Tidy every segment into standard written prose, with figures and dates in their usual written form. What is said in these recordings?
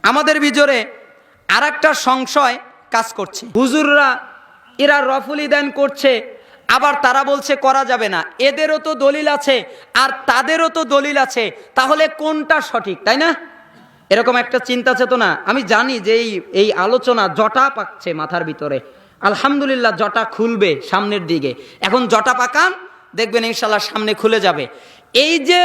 আমাদের ভিতরে আর একটা সংশয় কাজ করছে। হুজুররা এরা রফুল ইদান করছে, আবার তারা বলছে করা যাবে না। এদেরও তো দলিল আছে আর তাদেরও তো দলিল আছে, তাহলে কোনটা সঠিক, তাই না? এরকম একটা চিন্তা চেতনা। আমি জানি যে এই আলোচনা জটা পাকছে মাথার ভিতরে। আলহামদুলিল্লাহ জটা খুলবে সামনের দিকে। এখন জটা পাকান, দেখবেন ইনশাল্লাহ সামনে খুলে যাবে। এই যে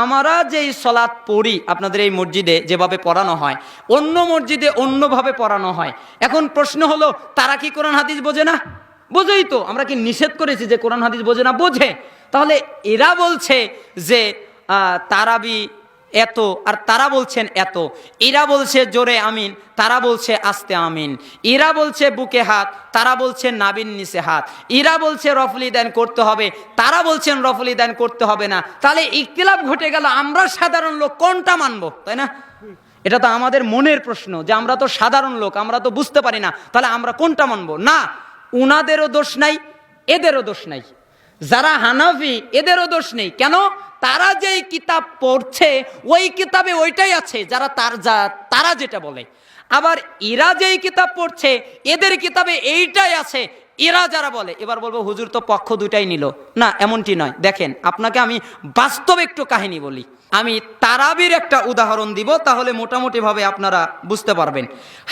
আমরা যেই সলাৎ পড়ি আপনাদের এই মসজিদে যেভাবে পড়ানো হয়, অন্য মসজিদে অন্যভাবে পড়ানো হয়। এখন প্রশ্ন হলো, তারা কি কোরআন হাদিস বোঝে না? বোঝেই তো। আমরা কি নিষেধ করেছি যে কোরআন হাদিস বোঝে না? বোঝে। তাহলে এরা বলছে যে তারাবি এত, আর তারা বলছেন এত। এরা বলছে জোরে আমিন, তারা বলছে আস্তে আমিন। এরা বলছে বুকে হাত, তারা বলছে নাবিন নিচে হাত। এরা বলছে রফলি দান করতে হবে, তারা বলছেন রফলি দান করতে হবে না। তাহলে ইখতিলাফ ঘটে গেল, আমরা সাধারণ লোক কোনটা মানবো, তাই না? এটা তো আমাদের মনের প্রশ্ন যে আমরা তো সাধারণ লোক, আমরা তো বুঝতে পারি না, তাহলে আমরা কোনটা মানবো? না, উনাদেরও দোষ নাই, এদেরও দোষ নাই। যারা হানাফি এদেরও দোষ নেই। কেন? তারা যেই কিতাব পড়ছে ওই কিতাবে ওইটাই আছে, তারা যেটা বলে। আবার এরা যেই কিতাব পড়ছে এদের কিতাবে এইটাই আছে, এরা যারা বলে। এবার বলবো হুজুর তো পক্ষ দুটাই নিল। না, এমনটি নয়। দেখেন, আপনাকে আমি বাস্তব একটু কাহিনী বলি। আমি তারাবির একটা উদাহরণ দিব, তাহলে মোটামুটি ভাবে আপনারা বুঝতে পারবেন।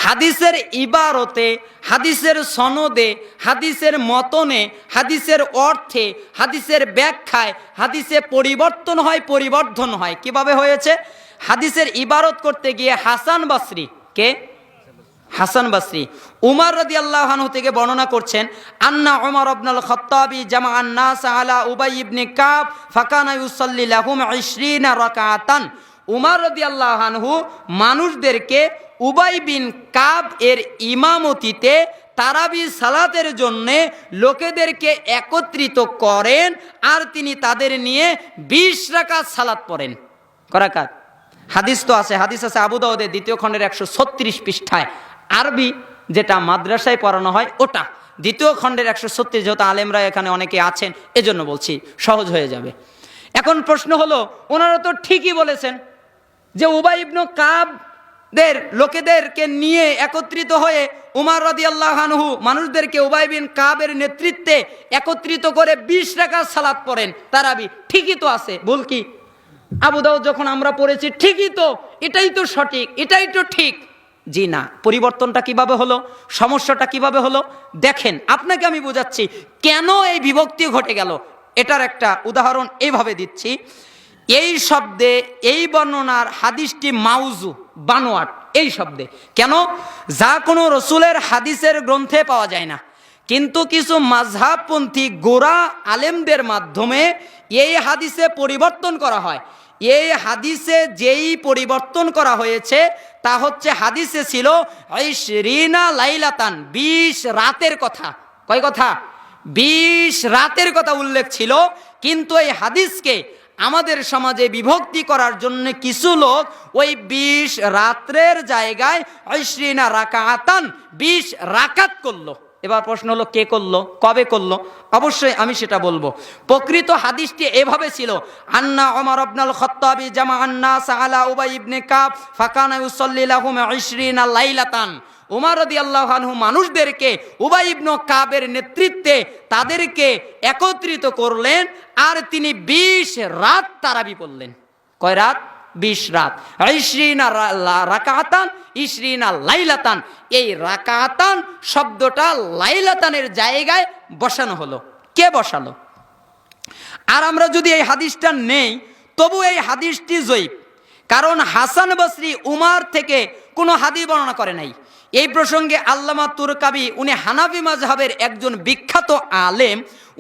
হাদিসের ইবারতে, হাদিসের সনদে, হাদিসের মতনে, হাদিসের অর্থে, হাদিসের ব্যাখ্যায় হাদিসে পরিবর্তন হয়, পরিবর্ধন হয়। কিভাবে হয়েছে? হাদিসের ইবারত করতে গিয়ে হাসান বসরি, কে? হাসান বসরি উমর রাদিয়াল্লাহু আনহু থেকে বর্ণনা করছেন, আন্না উমর ইবনুল খাত্তাবি জামাআন নাস আলা উবাই ইবনে কাব ফাকানা ইউসাল্লি লাহুম 20 রাকাতান। উমর রাদিয়াল্লাহু আনহু মানুষদেরকে উবাই বিন কাব এর ইমামতিতে তারাবি সালাতের জন্য লোকেদেরকে একত্রিত করেন, আর তিনি তাদের নিয়ে 20 রাকাত সালাত পড়েন। করাকাত হাদিস তো আছে, হাদিস আছে আবু দাউদের 2য় খণ্ডের 136 পৃষ্ঠায়। আরবি যেটা মাদ্রাসায় পড়ানো হয় ওটা 2য় খণ্ডের 136। যেহেতু আলেমরা এখানে অনেকে আছেন এজন্য বলছি, সহজ হয়ে যাবে। এখন প্রশ্ন হলো, ওনারা তো ঠিকই বলেছেন যে উবাই ইবনে কাব দের লোকেদেরকে নিয়ে একত্রিত হয়ে উমর রাদিয়াল্লাহু আনহু মানুষদেরকে উবাই বিন কাবের নেতৃত্বে একত্রিত করে 20 রাকাত সালাত পড়েন তারাবি। ঠিকই তো আছে, ভুল কি? আবু দাউদ যখন আমরা পড়েছি ঠিকই তো, এটাই তো সঠিক, এটাই তো ঠিক। জি না। পরিবর্তনটা কিভাবে হলো, সমস্যাটা কিভাবে হলো দেখেন, আপনাকে আমি বোঝাচ্ছি কেন এই বিভক্তি ঘটে গেল। এটার একটা উদাহরণ এইভাবে দিচ্ছি। এই শব্দে, এই বর্ণনার হাদিসটি মাউজু, বানোয়াট এই শব্দে। কেন? যা কোনো রসুলের হাদিসের গ্রন্থে পাওয়া যায় না, কিন্তু কিছু মাযহাবপন্থী গোঁড়া আলেমদের মাধ্যমে এই হাদিসে পরিবর্তন করা হয়। এই হাদিসে যেই পরিবর্তন করা হয়েছে তা হচ্ছে, হাদিসে ছিল 20 লাইলাতান, 20 রাতের কথা। কয় কথা? 20 রাতের কথা উল্লেখ ছিল। কিন্তু এই হাদিসকে আমাদের সমাজে বিভক্তি করার জন্য কিছু লোক ওই 20 রাত্রের জায়গায় 20 রাকাতান, 20 রাকাত করলো। এবার প্রশ্ন হলো, কে করলো, কবে করলো? অবশ্যই আমি সেটা বলবো। প্রকৃত হাদিসটি এভাবে ছিল, আন্না উমর ইবনুল খাত্তাবি জামাআন নাস আলা উবাই ইবনে কাব ফাকানা ইউসাল্লি লাহুম 20 লাইলাতান। উমর রাদিয়াল্লাহু আনহু মানুষদেরকে উবাই ইবনে কাবের নেতৃত্বে তাদেরকে একত্রিত করলেন, আর তিনি 20 রাত তারাবি পড়লেন। কয় রাত? 20 রাত। 20 রাকাতান, 20 লাইলাতান। এই রাকাতান শব্দটা লাইলাতানের জায়গায় বসানো হলো। কে বসালো? আর আমরা যদি এই হাদিসটা নেই, তবু এই হাদিসটি জয়ীফ। কারণ হাসান বসরি উমর থেকে কোনো হাদিস বর্ণনা করে নাই। এই প্রসঙ্গে আল্লামা তুরকাবি, উনি হানাফি মাযহাবের একজন বিখ্যাত আলেম,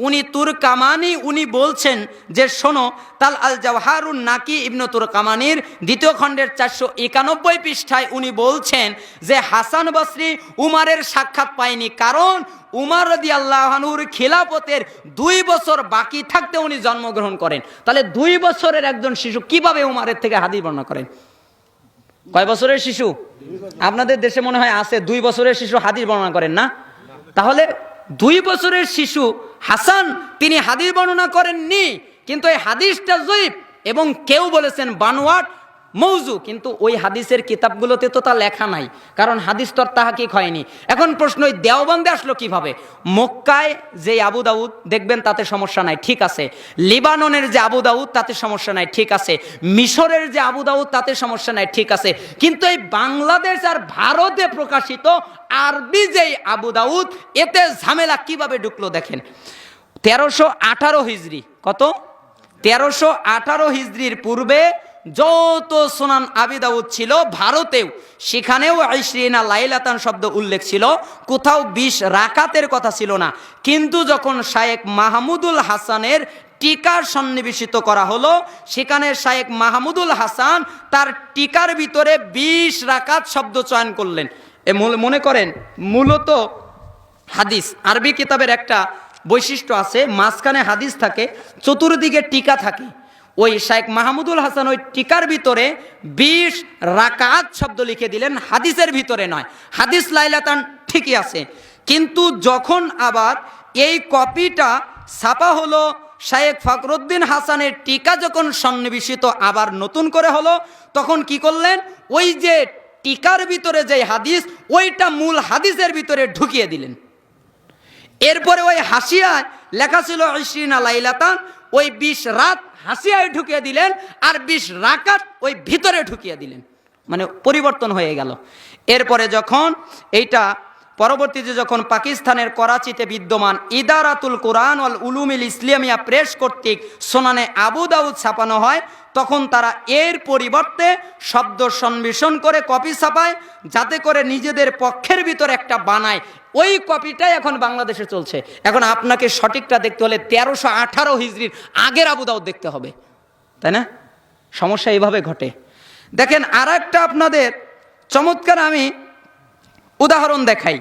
উনি তুরকামানি, উনি বলছেন যে শোনো, তাল আল জাওহারুন নাকি ইবনে তুরকামানির 2য় খণ্ডের 491 পৃষ্ঠায় উনি বলছেন যে হাসান বসরি উমরের সাক্ষাৎ পায়নি, কারণ উমর রাদিয়াল্লাহু আনহুর খিলাফতের 2 বছর বাকি থাকতে উনি জন্মগ্রহণ করেন। তাহলে 2 বছরের একজন শিশু কিভাবে উমরের থেকে হাদিস বর্ণনা করেন? কয় বছরের শিশু? আপনাদের দেশে মনে হয় আছে 2 বছরের শিশু হাদিস বর্ণনা করেন না? তাহলে 2 বছরের শিশু হাসান, তিনি হাদিস বর্ণনা করেননি, কিন্তু এই হাদিসটা জয়ীফ। এবং কেউ বলেছেন বানোয়াট, মৌজু, কিন্তু ওই হাদিসের কিতাবগুলোতে তো তা লেখা নাই, কারণ হাদিস তো তাহাকিক হয়নি। এখন প্রশ্ন, ওই দেওবন্দে আসলো কিভাবে? মক্কায় যে আবু দাউদ দেখবেন তাতে সমস্যা নাই, ঠিক আছে। লিবাননের যে আবু দাউদ তাতে সমস্যা নাই, ঠিক আছে। মিশরের যে আবু দাউদ তাতে সমস্যা নাই, ঠিক আছে। কিন্তু এই বাংলাদেশ আর ভারতে প্রকাশিত আরবি যেই আবু দাউদ, এতে ঝামেলা কিভাবে ঢুকলো দেখেন। 1318 হিজরি, কত? 1318 হিজরির পূর্বে যত সুনান আবি দাউদ ছিল ভারতেও, সেখানেও 20 লাইলাতান শব্দ উল্লেখ ছিল, কোথাও 20 রাকাতের কথা ছিল না। কিন্তু যখন শায়েখ মাহমুদুল হাসানের টিকা সন্নিবেশিত করা হলো, সেখানে শায়েখ মাহমুদুল হাসান তার টিকার ভিতরে 20 রাকাত শব্দ চয়ন করলেন। মনে করেন, মূলত হাদিস আরবি কিতাবের একটা বৈশিষ্ট্য আছে, মাঝখানে হাদিস থাকে, চতুর্দিকে টিকা থাকে। ওই শায়েখ মাহমুদুল হাসান ওই টিকার ভিতরে 20 রাকাত শব্দ লিখে দিলেন, হাদিসের ভিতরে নয়। হাদিস লাইলাতান ঠিকই আছে, কিন্তু যখন আবার এই কপিটা ছাপা হলো, শায়েখ ফখরুদ্দিন হাসানের টিকা যখন সন্নিবেশিত আবার নতুন করে হলো, তখন কি করলেন, ওই যে টিকার ভিতরে যে হাদিস, ওইটা মূল হাদিসের ভিতরে ঢুকিয়ে দিলেন। এরপরে ওই হাসিয়ায় লেখা ছিল 20 লাইলাতান, ওই 20 রাত হাসিয়ায় ঢুকিয়ে দিলেন, আর 20 রাকাত ওই ভিতরে ঢুকিয়ে দিলেন, মানে পরিবর্তন হয়ে গেল। এরপরে যখন এইটা পরবর্তীতে যখন পাকিস্তানের করাচিতে বিদ্যমান ইদারাতুল কোরআন ওয়াল উলুমিল ইসলামিয়া প্রেস কর্তৃক সুনানে আবু দাউদ ছাপানো হয়, তখন তারা এর পরিবর্তে শব্দ সংমিশ্রণ করে কপি ছাপায়, যাতে করে নিজেদের পক্ষের ভিতর একটা বানায়। ওই কপিটাই এখন বাংলাদেশে চলছে। এখন আপনাকে সঠিকটা দেখতে হলে 1318 হিজরির আগের আবু দাউদ দেখতে হবে, তাই না? সমস্যা এইভাবে ঘটে। দেখেন, আর একটা আপনাদের চমৎকার আমি উদাহরণ দেখাই।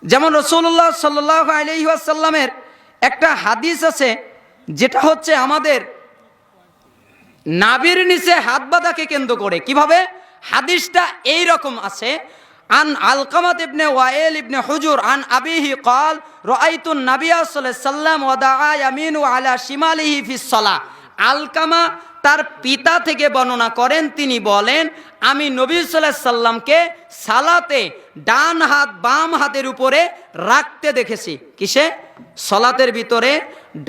যেমন রাসূলুল্লাহ সাল্লাল্লাহু আলাইহি ওয়াসাল্লামের একটা হাদিস আছে, যেটা হচ্ছে আমাদের নাভির নিচে হাত বাঁধাকে কেন্দ্র করে। কিভাবে? হাদিসটা এই রকম আছে, আন আলকামাত ইবনে ওয়াইল ইবনে হুজুর আন আবিহি ক্বাল রাআইতুন নাবিয়্য সাল্লাল্লাহু আলাইহি ওয়াসাল্লাম ওয়া দাআ ইয়ামিনু আলা শিমালিহি ফিস সালাহ। আলকামা তার পিতা থেকে বর্ণনা করেন, তিনি বলেন, আমি নবী সাল্লাল্লাহু আলাইহি সাল্লামকে সালাতে ডান হাত বাম হাতের উপরে রাখতে দেখেছি। কিসে? সালাতের ভিতরে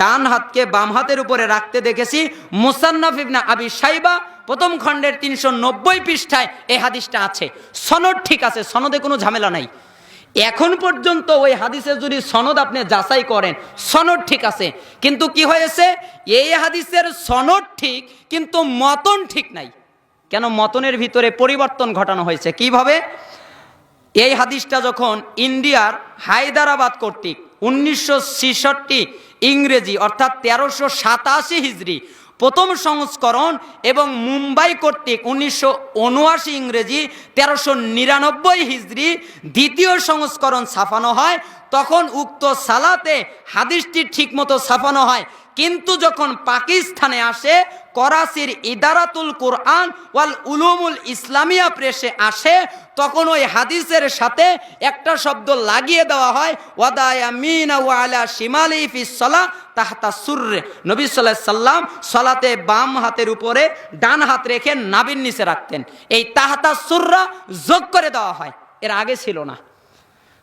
ডান হাতকে বাম হাতের উপরে রাখতে দেখেছি। মুসান্নাফ ইবনে আবি শাইবা প্রথম খণ্ডের 390 পৃষ্ঠায় এই হাদিসটা আছে। সনদ ঠিক আছে, সনদে কোনো ঝামেলা নাই। এখন পর্যন্ত ওই হাদিসের যদি সনদ আপনি যাচাই করেন, সনদ ঠিক আছে, কিন্তু কি হয়েছে, এই হাদিসের সনদ ঠিক, কিন্তু মতন ঠিক নাই। কেন? মতনের ভিতরে পরিবর্তন ঘটানো হয়েছে। কিভাবে? এই হাদিসটা যখন ইন্ডিয়ার হায়দ্রাবাদ কর্তৃক 1966 ইংরেজি অর্থাৎ 1387 হিজরি প্রথম সংস্করণ, এবং মুম্বাই কর্তৃক 1979 ইংরেজি 1399 হিজরি দ্বিতীয় সংস্করণ ছাপানো হয়, তখন উক্ত সালাতে হাদিসটি ঠিকমতো ছাপানো হয়। কিন্তু যখন পাকিস্তানে আসে, করাচির ইদারাতুল কোরআন ওয়াল উলুমুল ইসলামিয়া প্রেসে আসে, তখন ওই হাদিসের সাথে একটা শব্দ লাগিয়ে দেওয়া হয়, ওয়াদা ইয়ামিনা ওয়া আলা শিমালি ফিস সালাহ তাহতা সুররে। নবী সাল্লাল্লাহু আলাইহি সাল্লাম সালাতে বাম হাতের উপরে ডান হাত রেখে নাভির নিচে রাখতেন। এই তাহতা সুররা যোগ করে দেওয়া হয়, এর আগে ছিল না।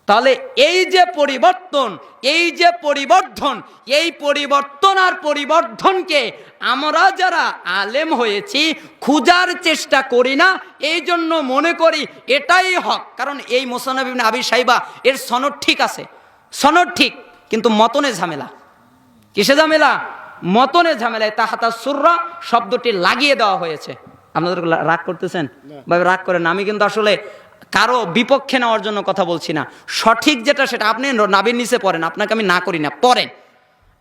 তাহলে এই যে পরিবর্তন, এই যে পরিবর্ধন, এই পরিবর্তন আর পরিবর্ধনকে আমরা যারা আলেম হয়েছি খোঁজার চেষ্টা করি না, এই জন্য মনে করি এটাই হক। কারণ এই মুসান্নাফ ইবনে আবি শাইবা এর সনদ ঠিক আছে, সনদ ঠিক, কিন্তু মতনে ঝামেলা। কিসে ঝামেলা? মতনে ঝামেলায় তাহাতা সুররা শব্দটি লাগিয়ে দেওয়া হয়েছে। আপনাদের রাগ করতেছেন? বা রাগ করেন, আমি কিন্তু আসলে কারো বিপক্ষে নেওয়ার জন্য কথা বলছি না। সঠিক যেটা সেটা আপনি নাভির নিচে পড়েন, আপনাকে আমি না করি না, পড়েন।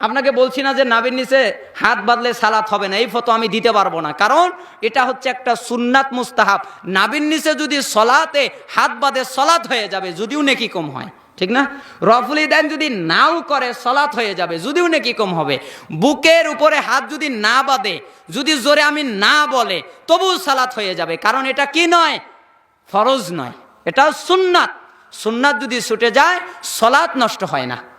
আপনাকে বলছি না যে নাভির নিচে হাত বাঁধলে সালাত হবে না, এই ফতোয়া আমি দিতে পারবো না, কারণ এটা হচ্ছে একটা সুন্নাত মুস্তাহাব। নাভির নিচে যদি সলাতে হাত বাঁধে সলাত হয়ে যাবে, যদিও নেকি কম হয়, ঠিক না? রফুল ইদান যদি নাও করে সলাত হয়ে যাবে, যদিও নেকি কম হবে। বুকের উপরে হাত যদি না বাঁধে, যদি জোরে আমি না বলে, তবুও সালাত হয়ে যাবে, কারণ এটা কি নয়, ফরজ নয়, এটা সুন্নাত। সুন্নাত যদি ছুটে যায় সলাত নষ্ট হয় না।